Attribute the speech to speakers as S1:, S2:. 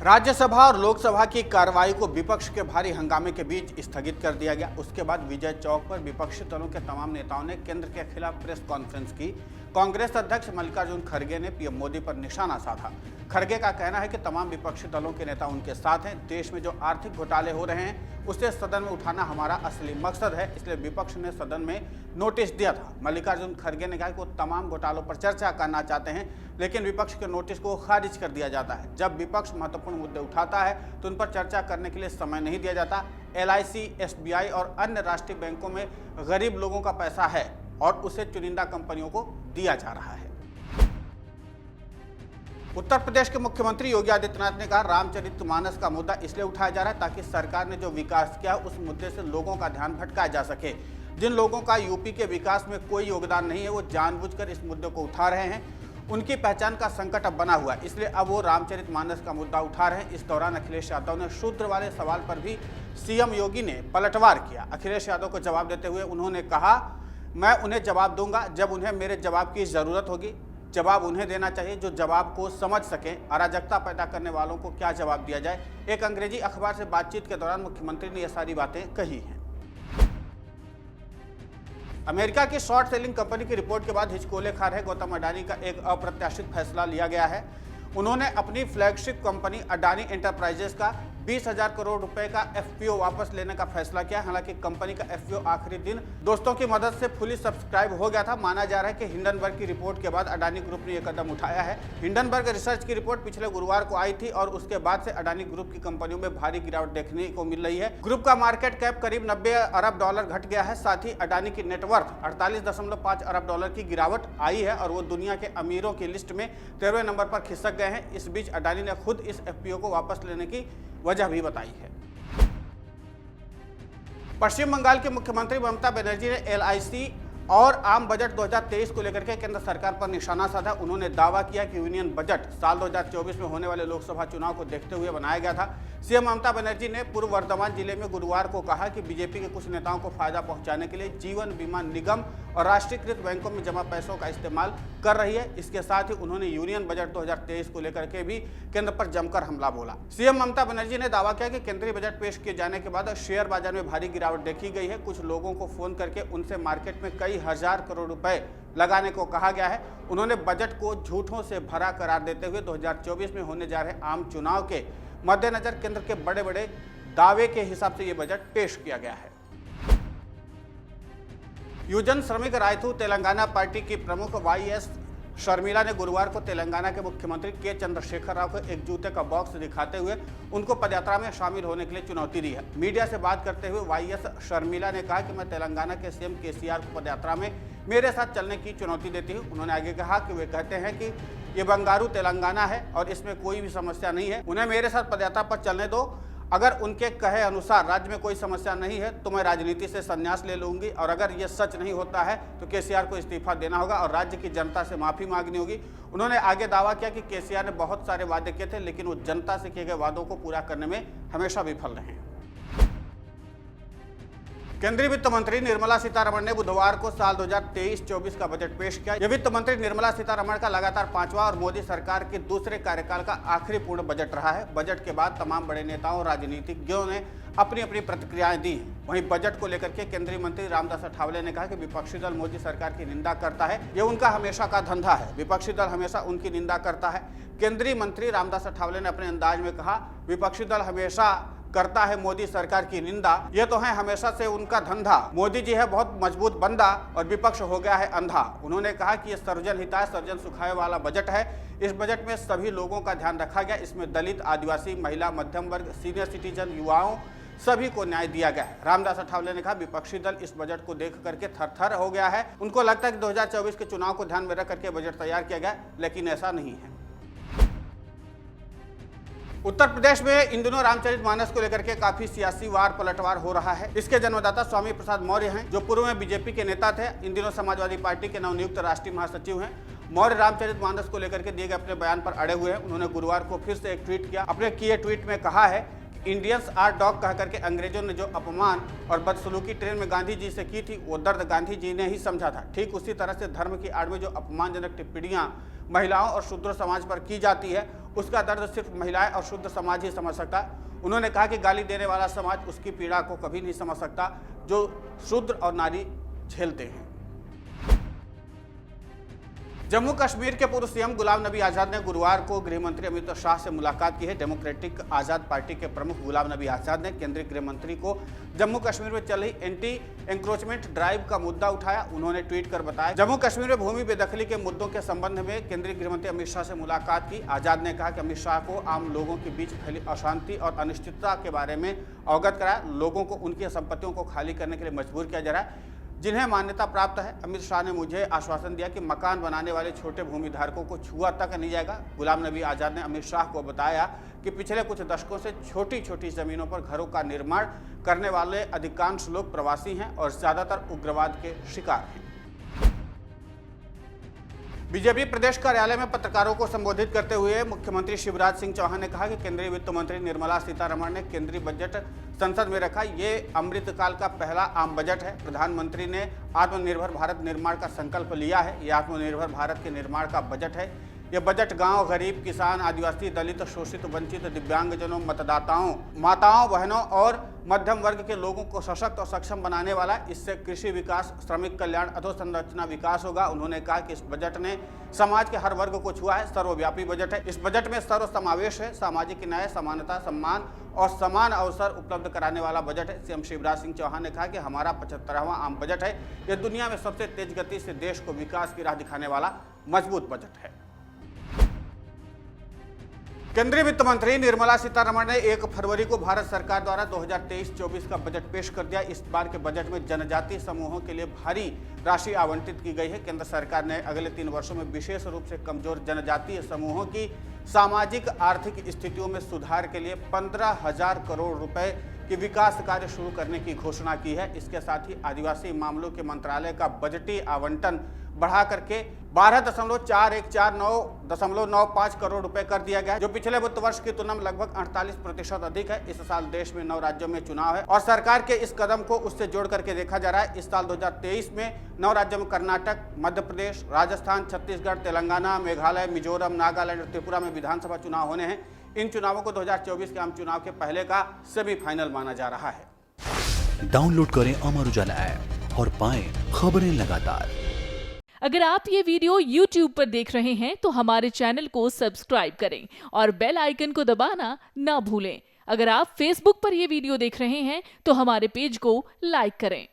S1: राज्यसभा और लोकसभा की कार्रवाई को विपक्ष के भारी हंगामे के बीच स्थगित कर दिया गया। उसके बाद विजय चौक पर विपक्षी दलों के तमाम नेताओं ने केंद्र के खिलाफ प्रेस कॉन्फ्रेंस की। कांग्रेस अध्यक्ष मल्लिकार्जुन खड़गे ने पीएम मोदी पर निशाना साधा। खड़गे का कहना है कि तमाम विपक्षी दलों के नेता उनके साथ हैं। देश में जो आर्थिक घोटाले हो रहे हैं उसे सदन में उठाना हमारा असली मकसद है, इसलिए विपक्ष ने सदन में नोटिस दिया था। मल्लिकार्जुन खड़गे ने कहा कि वो तमाम घोटालों पर चर्चा करना चाहते हैं, लेकिन विपक्ष के नोटिस को खारिज कर दिया जाता है। जब विपक्ष महत्वपूर्ण मुद्दे उठाता है तो उन पर चर्चा करने के लिए समय नहीं दिया जाता। LIC, SBI और अन्य राष्ट्रीय बैंकों में गरीब लोगों का पैसा है और उसे चुनिंदा कंपनियों को दिया जा रहा है। उत्तर प्रदेश के मुख्यमंत्री योगी आदित्यनाथ ने कहा, रामचरितमानस का मुद्दा इसलिए उठाया जा रहा है ताकि सरकार ने जो विकास किया उस मुद्दे से लोगों का ध्यान भटकाया जा सके। जिन लोगों का यूपी के विकास में कोई योगदान नहीं है वो जानबूझकर इस मुद्दे को उठा रहे हैं। उनकी पहचान का संकट अब बना हुआ है, इसलिए अब वो रामचरितमानस का मुद्दा उठा रहे हैं। इस दौरान अखिलेश यादव ने शूद्र वाले सवाल पर भी CM योगी ने पलटवार किया। अखिलेश यादव को जवाब देते हुए उन्होंने कहा, मैं उन्हें जवाब दूंगा जब उन्हें मेरे जवाब की जरूरत होगी। जवाब उन्हें देना चाहिए जो जवाब को समझ सकें। अराजकता पैदा करने वालों को क्या जवाब दिया जाए। एक अंग्रेजी अखबार से बातचीत के दौरान मुख्यमंत्री ने यह सारी बातें कही हैं। अमेरिका की शॉर्ट सेलिंग कंपनी की रिपोर्ट के बाद हिचकोले खा रहे गौतम अडानी का एक अप्रत्याशित फैसला लिया गया है। उन्होंने अपनी फ्लैगशिप कंपनी अडानी एंटरप्राइजेस का 20,000 करोड़ रुपए का FPO वापस लेने का फैसला किया। हालांकि कंपनी का FPO आखिरी दिन दोस्तों की मदद से फुली सब्सक्राइब हो गया था। माना जा रहा है कि हिंडनबर्ग की रिपोर्ट के बाद अडानी ग्रुप ने यह कदम उठाया है। हिंडनबर्ग रिसर्च की रिपोर्ट पिछले गुरुवार को आई थी और उसके बाद से अडानी ग्रुप की कंपनियों में भारी गिरावट देखने को मिल रही है। ग्रुप का मार्केट कैप करीब $90 अरब घट गया है। साथ ही अडानी की नेटवर्थ 48.5 अरब डॉलर की गिरावट आई है और वो दुनिया के अमीरों की लिस्ट में 13वें नंबर पर खिसक गए हैं। इस बीच अडानी ने खुद इस FPO को वापस लेने की वजह भी बताई है। पश्चिम बंगाल के मुख्यमंत्री ममता बनर्जी ने LIC और आम बजट 2023 को लेकर के केंद्र सरकार पर निशाना साधा। उन्होंने दावा किया कि यूनियन बजट साल 2024 में होने वाले लोकसभा चुनाव को देखते हुए बनाया गया था। CM ममता बनर्जी ने पूर्व वर्धमान जिले में गुरुवार को कहा कि बीजेपी के कुछ नेताओं को फायदा पहुंचाने के लिए जीवन बीमा निगम और राष्ट्रीयकृत बैंकों में जमा पैसों का इस्तेमाल कर रही है। इसके साथ ही उन्होंने यूनियन बजट 2023 को लेकर के भी केंद्र पर जमकर हमला बोला। CM ममता बनर्जी ने दावा किया कि केंद्रीय बजट पेश किए जाने के बाद शेयर बाजार में भारी गिरावट देखी गई है। कुछ लोगों को फोन करके उनसे मार्केट में कई हजार करोड़ रुपए लगाने को कहा गया है। उन्होंने बजट को झूठों से भरा करार देते हुए 2024 में होने जा रहे आम चुनाव के मद्देनजर केंद्र के बड़े बड़े दावे के हिसाब से ये बजट पेश किया गया है। युवजन श्रमिक रायथू तेलंगाना पार्टी की प्रमुख YS शर्मिला ने गुरुवार को तेलंगाना के मुख्यमंत्री K चंद्रशेखर राव को एक जूते का बॉक्स दिखाते हुए उनको पदयात्रा में शामिल होने के लिए चुनौती दी है। मीडिया से बात करते हुए YS शर्मिला ने कहा कि मैं तेलंगाना के CM KCR को पदयात्रा में मेरे साथ चलने की चुनौती देती हूँ। उन्होंने आगे कहा कि वे कहते हैं कि ये बंगारू तेलंगाना है और इसमें कोई भी समस्या नहीं है, उन्हें मेरे साथ पदयात्रा पर चलने दो। अगर उनके कहे अनुसार राज्य में कोई समस्या नहीं है तो मैं राजनीति से संन्यास ले लूंगी और अगर ये सच नहीं होता है तो KCR को इस्तीफा देना होगा और राज्य की जनता से माफी मांगनी होगी। उन्होंने आगे दावा किया कि KCR ने बहुत सारे वादे किए थे लेकिन वो जनता से किए गए वादों को पूरा करने में हमेशा विफल रहे हैं। केंद्रीय वित्त मंत्री निर्मला सीतारमण ने बुधवार को साल 2023-24 का बजट पेश किया। यह वित्त मंत्री निर्मला सीतारमण का लगातार 5वां और मोदी सरकार के दूसरे कार्यकाल का आखिरी पूर्ण बजट रहा है। बजट के बाद तमाम बड़े नेताओं और राजनीतिज्ञों ने अपनी अपनी प्रतिक्रियाएं दी। वहीं बजट को लेकर के केंद्रीय मंत्री रामदास अठावले ने कहा कि विपक्षी दल मोदी सरकार की निंदा करता है, ये उनका हमेशा का धंधा है। विपक्षी दल हमेशा उनकी निंदा करता है। केंद्रीय मंत्री रामदास अठावले ने अपने अंदाज में कहा, विपक्षी दल हमेशा करता है मोदी सरकार की निंदा, ये तो है हमेशा से उनका धंधा। मोदी जी है बहुत मजबूत बंदा और विपक्ष हो गया है अंधा। उन्होंने कहा कि ये सर्वजन हिताय सर्वजन सुखाय वाला बजट है। इस बजट में सभी लोगों का ध्यान रखा गया। इसमें दलित, आदिवासी, महिला, मध्यम वर्ग, सीनियर सिटीजन, युवाओं सभी को न्याय दिया गया है। रामदास अठावले ने कहा, विपक्षी दल इस बजट को देख करके थर-थर हो गया है। उनको लगता है कि 2024 के चुनाव को ध्यान में रख करके बजट तैयार किया गया, लेकिन ऐसा नहीं है। उत्तर प्रदेश में इन दिनों रामचरितमानस को लेकर के काफी सियासी वार पलटवार हो रहा है। इसके जन्मदाता स्वामी प्रसाद मौर्य हैं, जो पूर्व में बीजेपी के नेता थे। इन दिनों समाजवादी पार्टी के नवनियुक्त राष्ट्रीय महासचिव हैं। मौर्य रामचरितमानस को लेकर के दिए गए अपने बयान पर अड़े हुए हैं। उन्होंने गुरुवार को फिर से एक ट्वीट किया। अपने किए ट्वीट में कहा है कि इंडियंस आर डॉग कह करके अंग्रेजों ने जो अपमान और बदसलूकी ट्रेन में गांधी जी से की थी, वो दर्द गांधी जी ने ही समझा था। ठीक उसी तरह से धर्म की आड़ में जो अपमानजनक टिप्पणियां महिलाओं और शूद्र समाज पर की जाती है, उसका दर्द सिर्फ महिलाएं और शुद्ध समाज ही समझ सकता है। उन्होंने कहा कि गाली देने वाला समाज उसकी पीड़ा को कभी नहीं समझ सकता जो शूद्र और नारी झेलते हैं। जम्मू कश्मीर के पूर्व सीएम गुलाम नबी आजाद ने गुरुवार को गृह मंत्री अमित शाह से मुलाकात की है। डेमोक्रेटिक आजाद पार्टी के प्रमुख गुलाम नबी आजाद ने केंद्रीय गृह मंत्री को जम्मू कश्मीर में चल रही एंटी एंक्रोचमेंट ड्राइव का मुद्दा उठाया। उन्होंने ट्वीट कर बताया, जम्मू कश्मीर में भूमि बेदखली के मुद्दों के संबंध में केंद्रीय गृह मंत्री अमित शाह से मुलाकात की। आजाद ने कहा कि अमित शाह को आम लोगों के बीच फैली अशांति और अनिश्चितता के बारे में अवगत कराया। लोगों को उनकी संपत्तियों को खाली करने के लिए मजबूर किया जा रहा है जिन्हें मान्यता प्राप्त है। अमित शाह ने मुझे आश्वासन दिया कि मकान बनाने वाले छोटे भूमि धारकों को छुआ तक नहीं जाएगा। गुलाम नबी आजाद ने अमित शाह को बताया कि पिछले कुछ दशकों से छोटी छोटी जमीनों पर घरों का निर्माण करने वाले अधिकांश लोग प्रवासी हैं और ज्यादातर उग्रवाद के शिकार हैं। बीजेपी प्रदेश कार्यालय में पत्रकारों को संबोधित करते हुए मुख्यमंत्री शिवराज सिंह चौहान ने कहा कि केंद्रीय वित्त मंत्री निर्मला सीतारमण ने केंद्रीय बजट संसद में रखा। ये अमृतकाल का पहला आम बजट है। प्रधानमंत्री ने आत्मनिर्भर भारत निर्माण का संकल्प लिया है। यह आत्मनिर्भर भारत के निर्माण का बजट है। यह बजट गांव, गरीब, किसान, आदिवासी, दलित, शोषित, वंचित, दिव्यांगजनों, मतदाताओं, माताओं, बहनों और मध्यम वर्ग के लोगों को सशक्त और सक्षम बनाने वाला है। इससे कृषि विकास, श्रमिक कल्याण, अधोसंरचना विकास होगा। उन्होंने कहा कि इस बजट ने समाज के हर वर्ग को छुआ है। सर्वव्यापी बजट है। इस बजट में सर्व समावेश है। सामाजिक न्याय, समानता, सम्मान और समान अवसर उपलब्ध कराने वाला बजट है। सीएम शिवराज सिंह चौहान ने कहा कि हमारा 75वां आम बजट है। यह दुनिया में सबसे तेज गति से देश को विकास की राह दिखाने वाला मजबूत बजट है। केंद्रीय वित्त मंत्री निर्मला सीतारमण ने 1 फरवरी को भारत सरकार द्वारा 2023-24 का बजट पेश कर दिया। इस बार के बजट में जनजातीय समूहों के लिए भारी राशि आवंटित की गई है। केंद्र सरकार ने अगले 3 वर्षों में विशेष रूप से कमजोर जनजातीय समूहों की सामाजिक आर्थिक स्थितियों में सुधार के लिए 15,000 करोड़ रुपए की विकास कार्य शुरू करने की घोषणा की है। इसके साथ ही आदिवासी मामलों के मंत्रालय का बजटीय आवंटन बढ़ा करके 12,4149.95 करोड़ रुपए कर दिया गया है, जो पिछले वित्त वर्ष की तुलना में लगभग 48% अधिक है। इस साल देश में 9 राज्यों में चुनाव है और सरकार के इस कदम को उससे जोड़ करके देखा जा रहा है। इस साल 2023 में 9 राज्यों में कर्नाटक, मध्य प्रदेश, राजस्थान, छत्तीसगढ़, तेलंगाना, मेघालय, मिजोरम, नागालैंड और त्रिपुरा में विधानसभा चुनाव होने हैं। इन चुनावों को 2024 के आम चुनाव के पहले का सेमीफाइनल माना जा रहा है।
S2: डाउनलोड करें अमर उजाला ऐप और पाएं खबरें लगातार।
S3: अगर आप ये वीडियो YouTube पर देख रहे हैं तो हमारे चैनल को सब्सक्राइब करें और बेल आइकन को दबाना ना भूलें। अगर आप Facebook पर ये वीडियो देख रहे हैं तो हमारे पेज को लाइक करें।